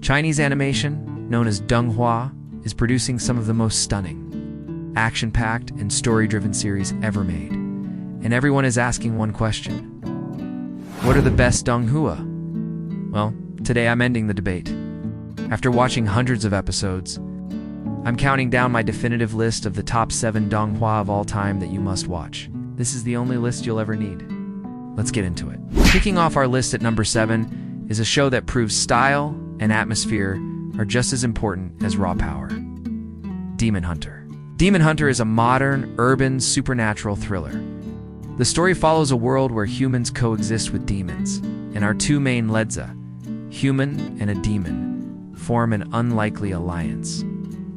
Chinese animation, known as Donghua, is producing some of the most stunning, action-packed, and story-driven series ever made. And everyone is asking one question. What are the best Donghua? Well, today I'm ending the debate. After watching hundreds of episodes, I'm counting down my definitive list of the top 7 Donghua of all time that you must watch. This is the only list you'll ever need. Let's get into it. Kicking off our list at number 7 is a show that proves style and atmosphere are just as important as raw power. Demon Hunter. Demon Hunter is a modern, urban, supernatural thriller. The story follows a world where humans coexist with demons, and our two main Ledza, human and a demon, form an unlikely alliance.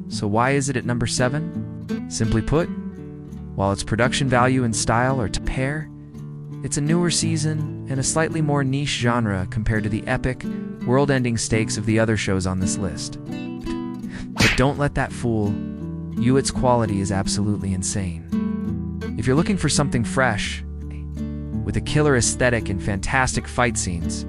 So why is it at number 7? Simply put, while its production value and style are to pair, it's a newer season and a slightly more niche genre compared to the epic, world-ending stakes of the other shows on this list. But don't let that fool you. Its quality is absolutely insane. If you're looking for something fresh, with a killer aesthetic and fantastic fight scenes,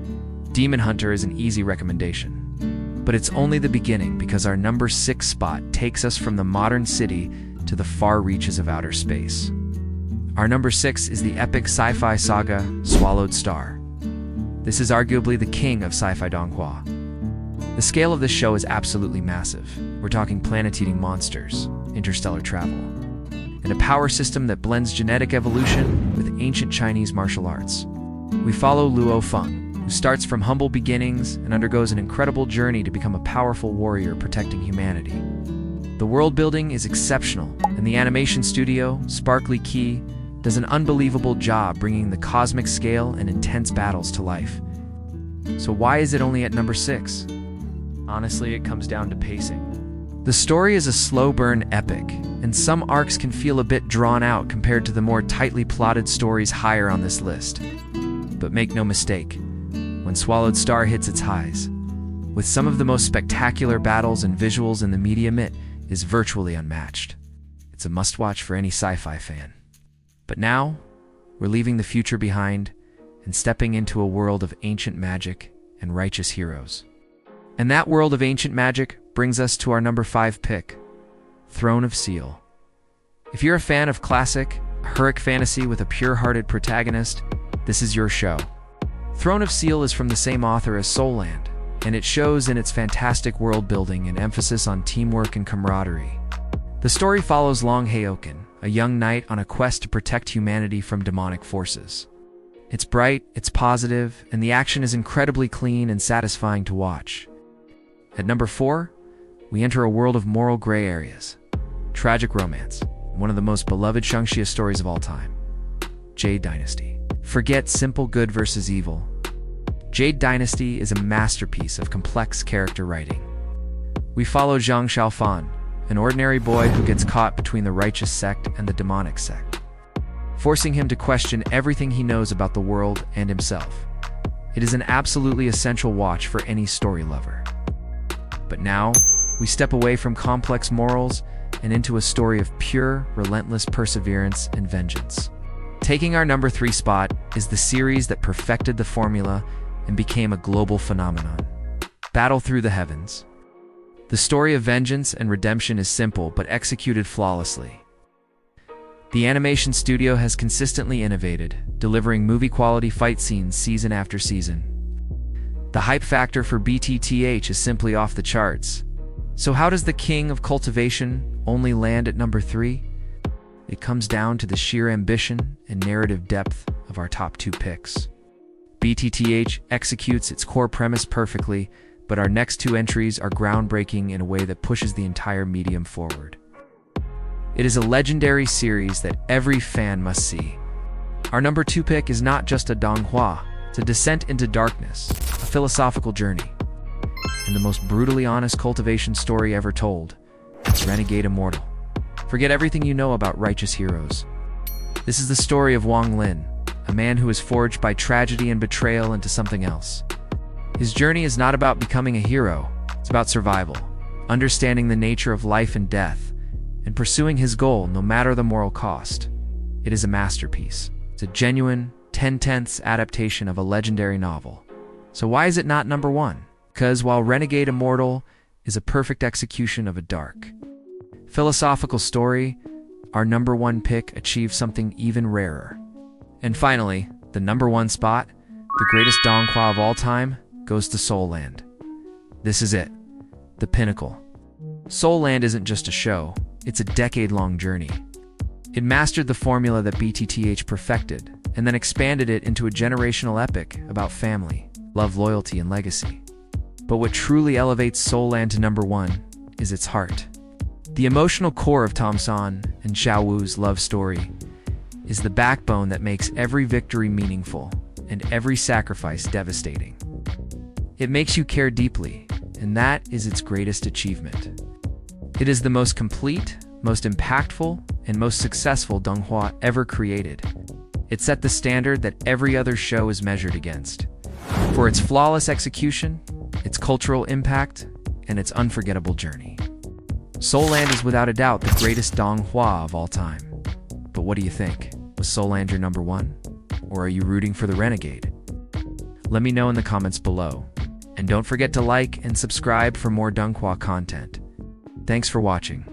Demon Hunter is an easy recommendation. But it's only the beginning, because our number 6 spot takes us from the modern city to the far reaches of outer space. Our number 6 is the epic sci-fi saga Swallowed Star. This is arguably the king of sci-fi Donghua. The scale of this show is absolutely massive. We're talking planet-eating monsters, interstellar travel, and a power system that blends genetic evolution with ancient Chinese martial arts. We follow Luo Feng, who starts from humble beginnings and undergoes an incredible journey to become a powerful warrior protecting humanity. The world building is exceptional, and the animation studio, Sparkly Key, does an unbelievable job bringing the cosmic scale and intense battles to life. So why is it only at number 6? Honestly, it comes down to pacing. The story is a slow-burn epic, and some arcs can feel a bit drawn out compared to the more tightly plotted stories higher on this list. But make no mistake, when Swallowed Star hits its highs, with some of the most spectacular battles and visuals in the medium, it is virtually unmatched. It's a must-watch for any sci-fi fan. But now, we're leaving the future behind and stepping into a world of ancient magic and righteous heroes. And that world of ancient magic brings us to our number 5 pick, Throne of Seal. If you're a fan of classic, heroic fantasy with a pure-hearted protagonist, this is your show. Throne of Seal is from the same author as Soul Land, and it shows in its fantastic world building and emphasis on teamwork and camaraderie. The story follows Long Haoken, a young knight on a quest to protect humanity from demonic forces. It's bright, it's positive, and the action is incredibly clean and satisfying to watch. At number 4, we enter a world of moral gray areas. Tragic romance, one of the most beloved Shangxia stories of all time. Jade Dynasty. Forget simple good versus evil. Jade Dynasty is a masterpiece of complex character writing. We follow Zhang Xiaofan, an ordinary boy who gets caught between the righteous sect and the demonic sect, forcing him to question everything he knows about the world and himself. It is an absolutely essential watch for any story lover. But now, we step away from complex morals and into a story of pure, relentless perseverance and vengeance. Taking our number 3 spot is the series that perfected the formula and became a global phenomenon. Battle Through the Heavens. The story of vengeance and redemption is simple but executed flawlessly. The animation studio has consistently innovated, delivering movie-quality fight scenes season after season. The hype factor for BTTH is simply off the charts. So how does the king of cultivation only land at number 3? It comes down to the sheer ambition and narrative depth of our top 2 picks. BTTH executes its core premise perfectly, but our next 2 entries are groundbreaking in a way that pushes the entire medium forward. It is a legendary series that every fan must see. Our number 2 pick is not just a Donghua, it's a descent into darkness, a philosophical journey, and the most brutally honest cultivation story ever told. It's Renegade Immortal. Forget everything you know about righteous heroes. This is the story of Wang Lin, a man who is forged by tragedy and betrayal into something else. His journey is not about becoming a hero, it's about survival, understanding the nature of life and death, and pursuing his goal no matter the moral cost. It is a masterpiece. It's a genuine, 10/10 adaptation of a legendary novel. So why is it not number 1? Because while Renegade Immortal is a perfect execution of a dark, philosophical story, our number one pick achieves something even rarer. And finally, the number one spot, the greatest Donghua of all time, goes to Soul Land. This is it, the pinnacle. Soul Land isn't just a show, it's a decade-long journey. It mastered the formula that BTTH perfected, and then expanded it into a generational epic about family, love, loyalty, and legacy. But what truly elevates Soul Land to number one is its heart. The emotional core of Tom San and Xiao Wu's love story is the backbone that makes every victory meaningful and every sacrifice devastating. It makes you care deeply, and that is its greatest achievement. It is the most complete, most impactful, and most successful Donghua ever created. It set the standard that every other show is measured against. For its flawless execution, its cultural impact, and its unforgettable journey. Soul Land is without a doubt the greatest Donghua of all time. But what do you think? Was Soul Land your number one? Or are you rooting for the Renegade? Let me know in the comments below. And don't forget to like and subscribe for more Donghua content. Thanks for watching.